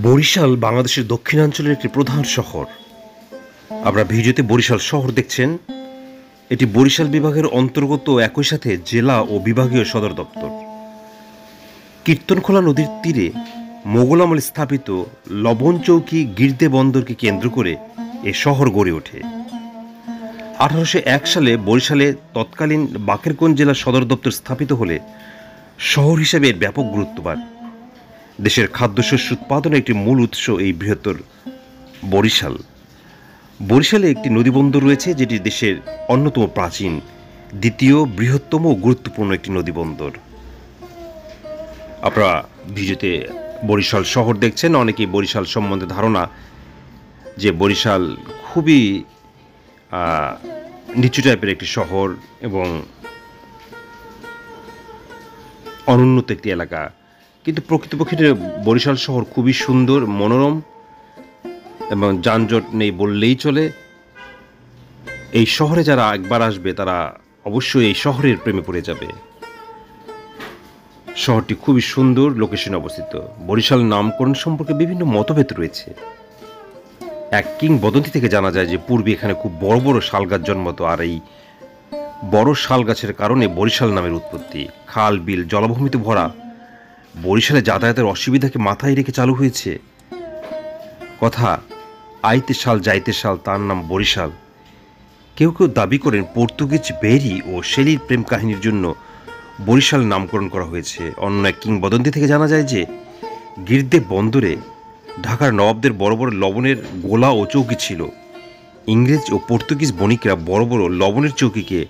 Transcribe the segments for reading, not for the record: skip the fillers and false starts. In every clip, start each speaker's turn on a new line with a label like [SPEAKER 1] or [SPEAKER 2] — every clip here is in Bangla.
[SPEAKER 1] বরিশাল বাংলাদেশের দক্ষিণাঞ্চলের একটি প্রধান শহর। আপনারা ভিডিওতে বরিশাল শহর দেখছেন। এটি বরিশাল বিভাগের অন্তর্গত, একই সাথে জেলা ও বিভাগীয় সদর দপ্তর। কীর্তনখোলা নদীর তীরে মোগল আমলে স্থাপিত লবণচৌকি গির্দে বন্দরকে কেন্দ্র করে এ শহর গড়ে ওঠে। 1801 সালে বরিশালে তৎকালীন বাকেরগঞ্জ জেলা সদর দপ্তর স্থাপিত হলে শহর হিসেবে এর ব্যাপক গুরুত্ব বাড়ে। দেশের খাদ্যশস্য উৎপাদনের একটি মূল উৎস এই বৃহত্তর বরিশাল। বরিশালে একটি নদীবন্দর রয়েছে, যেটি দেশের অন্যতম প্রাচীন, দ্বিতীয় বৃহত্তম ও গুরুত্বপূর্ণ একটি নদীবন্দর। আপনারা ভিডিওতে বরিশাল শহর দেখছেন। অনেকেই বরিশাল সম্বন্ধে ধারণা যে বরিশাল খুবই নিচু টাইপের একটি শহর এবং অনুন্নত একটি এলাকা, কিন্তু প্রকৃতপক্ষে বরিশাল শহর খুবই সুন্দর, মনোরম এবং যানজট নেই বললেই চলে। এই শহরে যারা একবার আসবে তারা অবশ্যই এই শহরের প্রেমে পড়ে যাবে। শহরটি খুবই সুন্দর লোকেশনে অবস্থিত। বরিশাল নামকরণ সম্পর্কে বিভিন্ন মতভেদ রয়েছে। এক কিংবদন্তি থেকে জানা যায় যে পূর্বে এখানে খুব বড় বড় শাল গাছ জন্মত, আর এই বড় শাল গাছের কারণে বরিশাল নামের উৎপত্তি। খাল বিল জলাভূমিতে ভরা বরিশালে যাতায়াতের অসুবিধাকে মাথায় রেখে চালু হয়েছে কথা, আইতে শাল যাইতে শাল, তার নাম বরিশাল। কেউ কেউ দাবি করেন পর্তুগিজ বেরি ও শেলির প্রেম কাহিনীর জন্য বরিশাল নামকরণ করা হয়েছে। অন্য এক কিংবদন্তি থেকে জানা যায় যে গির্দে বন্দরে ঢাকার নবাবদের বড় বড় লবণের গোলা ও চৌকি ছিল। ইংরেজ ও পর্তুগিজ বণিকরা বড় বড় লবণের চৌকিকে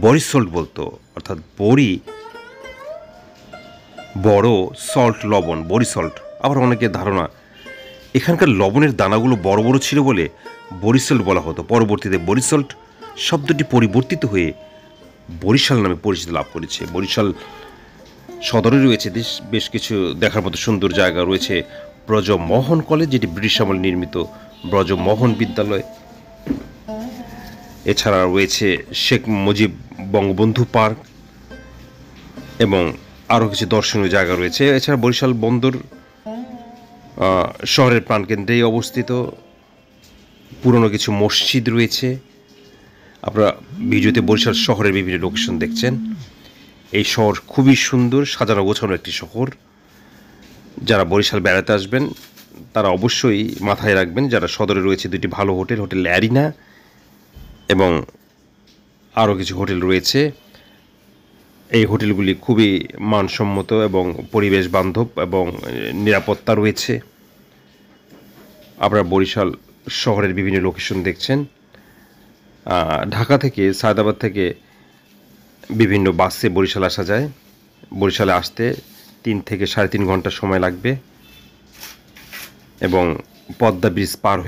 [SPEAKER 1] বরিসল্ট বলতো, অর্থাৎ বড় সল্ট লবণ, বরিসল্ট। আবার অনেকের ধারণা এখানকার লবণের দানাগুলো বড় বড় ছিল বলে বরিসল্ট বলা হতো। পরবর্তীতে বরিসল্ট শব্দটি পরিবর্তিত হয়ে বরিশাল নামে পরিচিতি লাভ করেছে। বরিশাল সদরে রয়েছে বেশ কিছু দেখার মতো সুন্দর জায়গা রয়েছে। ব্রজমোহন কলেজ, যেটি ব্রিটিশ আমলে নির্মিত ব্রজমোহন বিদ্যালয়। এছাড়া রয়েছে শেখ মুজিব বঙ্গবন্ধু পার্ক এবং আরও কিছু দর্শনীয় জায়গা রয়েছে। এছাড়া বরিশাল বন্দর শহরের প্রাণকেন্দ্রেই অবস্থিত। পুরনো কিছু মসজিদ রয়েছে। আপনারা ভিডিওতে বরিশাল শহরের বিভিন্ন লোকেশন দেখছেন। এই শহর খুবই সুন্দর, সাজানো গোছানো একটি শহর। যারা বরিশাল বেড়াতে আসবেন তারা অবশ্যই মাথায় রাখবেন, যারা সদরে রয়েছে দুটি ভালো হোটেল, হোটেল অ্যারিনা এবং আরও কিছু হোটেল রয়েছে। এই হোটেলগুলি খুবই মানসম্মত এবং পরিবেশ বান্ধব এবং নিরাপত্তা রয়েছে। আপনারা বরিশাল শহরের বিভিন্ন লোকেশন দেখছেন। ঢাকা থেকে, সায়দাবাদ থেকে বিভিন্ন বাসে বরিশাল আসা যায়। বরিশালে আসতে 3 থেকে 3.5 ঘন্টা সময় লাগবে এবং পদ্মা ব্রিজ পার